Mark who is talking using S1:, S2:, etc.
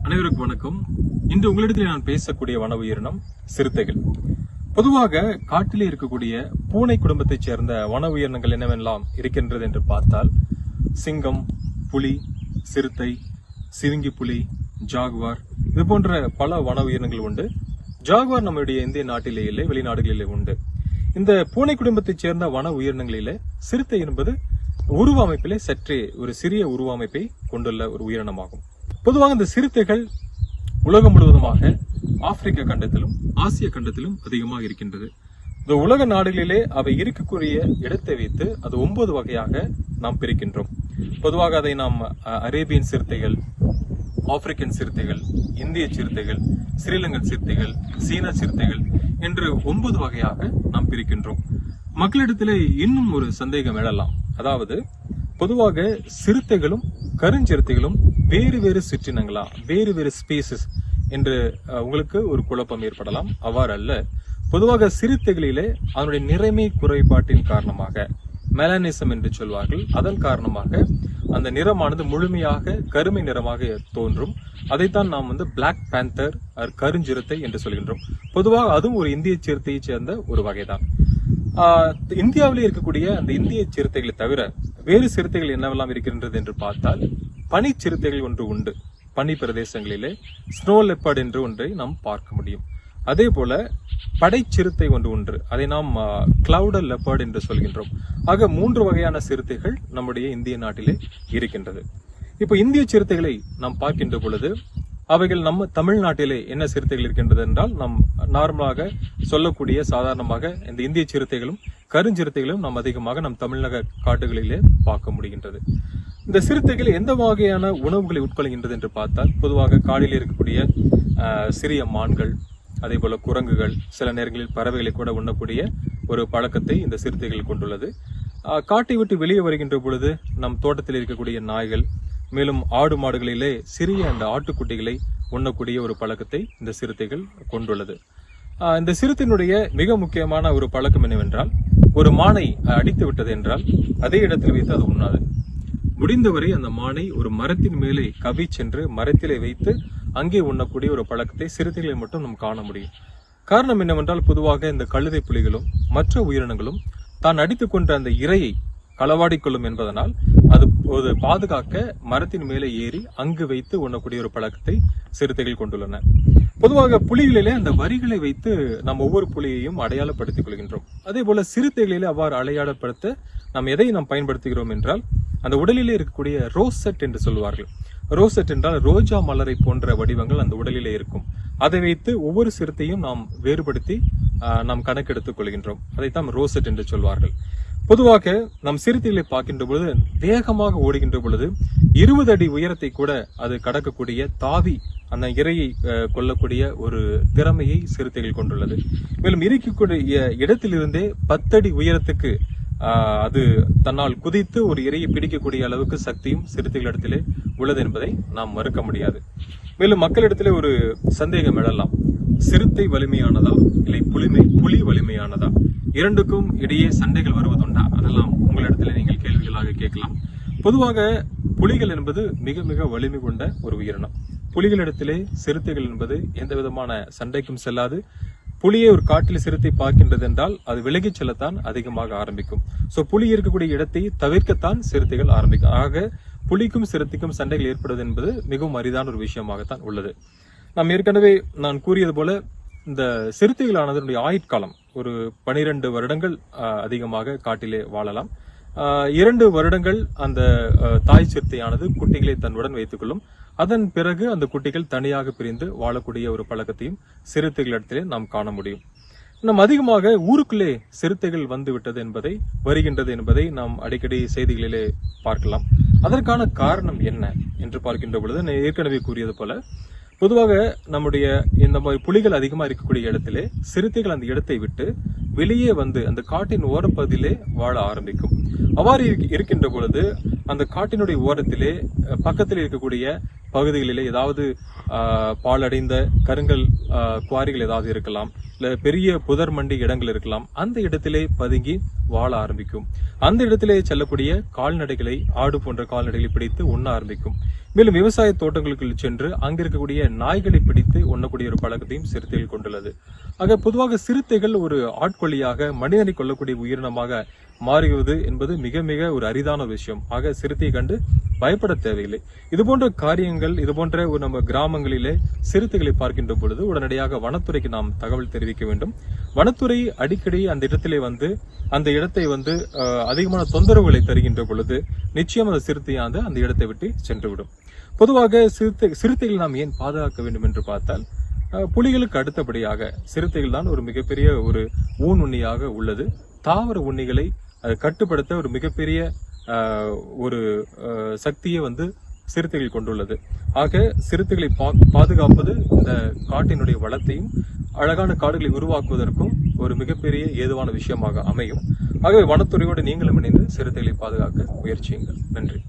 S1: அனைவருக்கும் வணக்கம். இன்று உங்களிடத்தில் நான் பேசக்கூடிய வன உயிரினம் சிறுத்தைகள். பொதுவாக காட்டிலே இருக்கக்கூடிய பூனை குடும்பத்தைச் சேர்ந்த வன உயிரினங்கள் என்னவெல்லாம் இருக்கின்றது என்று பார்த்தால் சிங்கம், புலி, சிறுத்தை, சிவிங்கி புலி, ஜாகுவார், இது போன்ற பல வன உயிரினங்கள் உண்டு. ஜாகுவார் நம்முடைய இந்திய நாட்டிலேயே வெளிநாடுகளிலே உண்டு. இந்த பூனை குடும்பத்தைச் சேர்ந்த வன உயிரினங்களிலே சிறுத்தை என்பது உருவ அமைப்பிலே சற்றே ஒரு சிறிய உருவ அமைப்பை கொண்டுள்ள ஒரு உயிரினமாகும். பொதுவாக இந்த சிறுத்தைகள் உலகம் முழுவதுமாக ஆப்பிரிக்க கண்டத்திலும் ஆசிய கண்டத்திலும் அதிகமாக இருக்கின்றது. இந்த உலக நாடுகளிலே அவை இருக்கக்கூடிய இடத்தை வைத்து அது 9 வகையாக நாம் பிரிக்கின்றோம். பொதுவாக அதை நாம் அரேபியன் சிறுத்தைகள், ஆப்பிரிக்கன் சிறுத்தைகள், இந்திய சிறுத்தைகள், ஸ்ரீலங்கன் சிறுத்தைகள், சீன சிறுத்தைகள் என்று 9 வகையாக நாம் பிரிக்கின்றோம். மக்களிடத்திலே இன்னும் ஒரு சந்தேகம் எழலாம். அதாவது பொதுவாக சிறுத்தைகளும் கருஞ்சிறுத்தைகளும் வேறு வேறு சிற்றினங்களா, வேறு வேறு ஸ்பீசிஸ் என்று உங்களுக்கு ஒரு குழப்பம் ஏற்படலாம். அவ்வாறு அல்ல. பொதுவாக சிறுத்தைகளிலே அதனுடைய நிறமை குறைபாட்டின் காரணமாக, மெலானிசம் என்று சொல்வார்கள், அதன் காரணமாக அந்த நிறமானது முழுமையாக கருமை நிறமாக தோன்றும். அதைத்தான் நாம் பிளாக் பேந்தர் கருஞ்சிறுத்தை என்று சொல்கின்றோம். பொதுவாக அதுவும் ஒரு இந்திய சிறுத்தையை சேர்ந்த ஒரு வகைதான். இந்தியாவிலே இருக்கக்கூடிய அந்த இந்திய சிறுத்தைகளை தவிர வேறு சிறுத்தைகள் என்னவெல்லாம் இருக்கின்றது என்று பார்த்தால் பனி சிறுத்தைகள் ஒன்று உண்டு. பனி பிரதேசங்களிலே ஸ்னோ லெப்பர்ட் என்று ஒன்றை நாம் பார்க்க முடியும். அதே போல படை சிறுத்தை ஒன்று உண்டு. அதை நாம் கிளவுடல் லெப்பர்ட் என்று சொல்கின்றோம். ஆக 3 வகையான சிறுத்தைகள் நம்முடைய இந்திய நாட்டிலே இருக்கின்றது. இப்போ இந்திய சிறுத்தைகளை நாம் பார்க்கின்ற பொழுது அவைகள் நம்ம தமிழ்நாட்டிலே என்ன சிறுத்தைகள் இருக்கின்றது என்றால் நாம் நார்மலாக சொல்லக்கூடிய சாதாரணமாக இந்த இந்திய சிறுத்தைகளும் கருஞ்சிறுத்தைகளும் நாம் அதிகமாக நம் தமிழக காட்டுகளிலே பார்க்க முடிகின்றது. இந்த சிறுத்தைகள் எந்த வகையான உணவுகளை உட்கொள்கின்றது என்று பார்த்தால் பொதுவாக காடியில் இருக்கக்கூடிய சிறிய மான்கள், அதே போல குரங்குகள், சில நேரங்களில் பறவைகளை கூட உண்ணக்கூடிய ஒரு பழக்கத்தை இந்த சிறுத்தைகள் கொண்டுள்ளது. காட்டை விட்டு வெளியே வருகின்ற பொழுது நம் தோட்டத்தில் இருக்கக்கூடிய நாய்கள், மேலும் ஆடு மாடுகளிலே சிறிய அந்த ஆட்டுக்குட்டிகளை உண்ணக்கூடிய ஒரு பழக்கத்தை இந்த சிறுத்தைகள் கொண்டுள்ளது. இந்த சிறுத்தையினுடைய மிக முக்கியமான ஒரு பழக்கம் என்னவென்றால், ஒரு மானை அடித்து விட்டது என்றால் அதே இடத்தில் வைத்து அது உண்ணாது. முடிந்தவரை அந்த மானை ஒரு மரத்தின் மேலே கவி சென்று மரத்திலே வைத்து அங்கே உண்ணக்கூடிய ஒரு பழக்கத்தை சிறுத்தைகளை மட்டும் நாம் காண முடியும். காரணம் என்னவென்றால், பொதுவாக இந்த கழுதை புலிகளும் மற்ற உயிரினங்களும் தான் அடித்துக் கொண்ட அந்த இரையை களவாடி கொள்ளும் என்பதனால் அது பாதுகாக்க மரத்தின் மேலே ஏறி அங்கு வைத்து உண்ணக்கூடிய ஒரு பழக்கத்தை சிறுத்தைகள் கொண்டுள்ளன. பொதுவாக புலிகளிலே அந்த வரிகளை வைத்து நாம் ஒவ்வொரு புலியையும் அடையாளப்படுத்திக் கொள்கின்றோம். அதே போல சிறுத்தைகளிலே அவ்வாறு அடையாளப்படுத்த நாம் எதை நாம் பயன்படுத்துகிறோம் என்றால், அந்த உடலிலே இருக்கக்கூடிய ரோசெட் என்று சொல்வார்கள். ரோசெட் என்றால் ரோஜா மலரை போன்ற வடிவங்கள் அந்த உடலிலே இருக்கும். அதை வைத்து ஒவ்வொரு சிறுத்தையும் நாம் வேறுபடுத்தி நாம் கணக்கெடுத்துக் கொள்கின்றோம். அதைத்தான் ரோசெட் என்று சொல்வார்கள். பொதுவாக நம் சிறுத்தைகளை பார்க்கின்ற பொழுது வேகமாக ஓடுகின்ற பொழுது 20 அடி உயரத்தை கூட அது கடக்கக்கூடிய தாவி அந்த இரையை கொள்ளக்கூடிய ஒரு திறமையை சிறுத்தைகள் கொண்டுள்ளது. மேலும் இருக்கக்கூடிய இடத்திலிருந்தே 10 அடி உயரத்துக்கு அது தன்னால் குதித்து ஒரு இரையை பிடிக்கக்கூடிய அளவுக்கு சக்தியும் சிறுத்தைகளிடத்திலே உள்ளது என்பதை நாம் மறுக்க முடியாது. மேலும் மக்களிடத்திலே ஒரு சந்தேகம் எழலாம். சிறுத்தை வலிமையானதா இல்லை புலி வலிமையானதா? இரண்டுக்கும் இடையே சண்டைகள் வருவதுண்டா? அதெல்லாம் உங்களிடத்துல நீங்கள் கேள்விகளாக கேட்கலாம். பொதுவாக புலிகள் என்பது மிக மிக வலிமை கொண்ட ஒரு உயிரினம். புலிகளிடத்திலே சிறுத்தைகள் என்பது எந்த விதமான சண்டைக்கும் செல்லாது. புலியை ஒரு காட்டில் சிறுத்தை பார்க்கின்றது என்றால் அது விலகிச் செல்லத்தான் அதிகமாக ஆரம்பிக்கும். சோ புலி இருக்கக்கூடிய இடத்தை தவிர்க்கத்தான் சிறுத்தைகள் ஆரம்பிக்கும். ஆக புலிக்கும் சிறுத்தைக்கும் சண்டைகள் ஏற்படுவது என்பது மிகவும் அரிதான ஒரு விஷயமாகத்தான் உள்ளது. நாம் ஏற்கனவே நான் கூறியது போல இந்த சிறுத்தைகளானது ஆயுட்காலம் ஒரு 12 வருடங்கள் அதிகமாக காட்டிலே வாழலாம். 2 வருடங்கள் அந்த தாய் சிறுத்தையானது குட்டிகளை தன்னுடன் வைத்துக் கொள்ளும். அதன் பிறகு அந்த குட்டிகள் தனியாக பிரிந்து வாழக்கூடிய ஒரு பழக்கத்தையும் சிறுத்தைகளிடத்திலே நாம் காண முடியும். நாம் அதிகமாக ஊருக்குள்ளே சிறுத்தைகள் வந்து விட்டது வருகின்றது என்பதை நாம் அடிக்கடி செய்திகளிலே பார்க்கலாம். அதற்கான காரணம் என்ன என்று பார்க்கின்ற பொழுது நான் ஏற்கனவே கூறியது போல பொதுவாக நம்முடைய இந்த மாதிரி புலிகள் அதிகமா இருக்கக்கூடிய இடத்திலே சிறுத்தைகள் அந்த இடத்தை விட்டு வெளியே வந்து அந்த காட்டின் ஓரப்பகுதியிலே வாழ ஆரம்பிக்கும். அவ்வாறு இருக்கின்ற பொழுது அந்த காட்டினுடைய ஓரத்திலே பக்கத்தில் இருக்கக்கூடிய பகுதிகளிலே ஏதாவது பாலடைந்த கருங்கல் குவாரிகள் ஏதாவது இருக்கலாம், இல்ல பெரிய புதர் மண்டி இடங்கள் இருக்கலாம். அந்த இடத்திலே பதுங்கி வாழ ஆரம்பிக்கும். அந்த இடத்திலே செல்லக்கூடிய கால்நடைகளை, ஆடு போன்ற கால்நடைகளை பிடித்து உண்ண ஆரம்பிக்கும். மேலும் விவசாய தோட்டங்களுக்கு சென்று அங்க இருக்கக்கூடிய நாய்களை பிடித்து உண்ணக்கூடிய ஒரு பழக்கத்தையும் சிறுத்தைகள் கொண்டுள்ளது. ஆக பொதுவாக சிறுத்தைகள் ஒரு ஆட்கொல்லியாக மனிதனை கொல்லக்கூடிய உயிரினமாக மாறுவது என்பது மிக மிக ஒரு அரிதான விஷயம். ஆக சிறுத்தையை கண்டு பயப்பட தேவையில்லை. இது போன்ற காரியங்கள், இது போன்ற ஒரு நம்ம கிராமங்களிலே சிறுத்தைகளை பார்க்கின்ற பொழுது உடனடியாக வனத்துறைக்கு நாம் தகவல் தெரிவிக்க வேண்டும். வனத்துறை அடிக்கடி அந்த இடத்திலே வந்து அந்த இடத்தை வந்து அதிகமான தொந்தரவுகளை தருகின்ற பொழுது நிச்சயம் அந்த சிறுத்தையானது அந்த இடத்தை விட்டு சென்றுவிடும். பொதுவாக சிறுத்தைகள் நாம் ஏன் பாதுகாக்க வேண்டும் என்று பார்த்தால், புலிகளுக்கு அடுத்தபடியாக சிறுத்தைகள் தான் ஒரு மிகப்பெரிய ஒரு ஊன் உண்ணியாக உள்ளது. தாவர உண்ணிகளை கட்டுப்படுத்த ஒரு மிகப்பெரிய ஒரு சக்தியை வந்து சிறுத்தைகள் கொண்டுள்ளது. ஆக சிறுத்தைகளை பாதுகாப்பது இந்த காட்டினுடைய வளத்தையும் அழகான காடுகளை உருவாக்குவதற்கும் ஒரு மிகப்பெரிய ஏதுவான விஷயமாக அமையும். ஆகவே வனத்துறையோடு நீங்களும் இணைந்து சிறுத்தைகளை பாதுகாக்க முயற்சியுங்கள். நன்றி.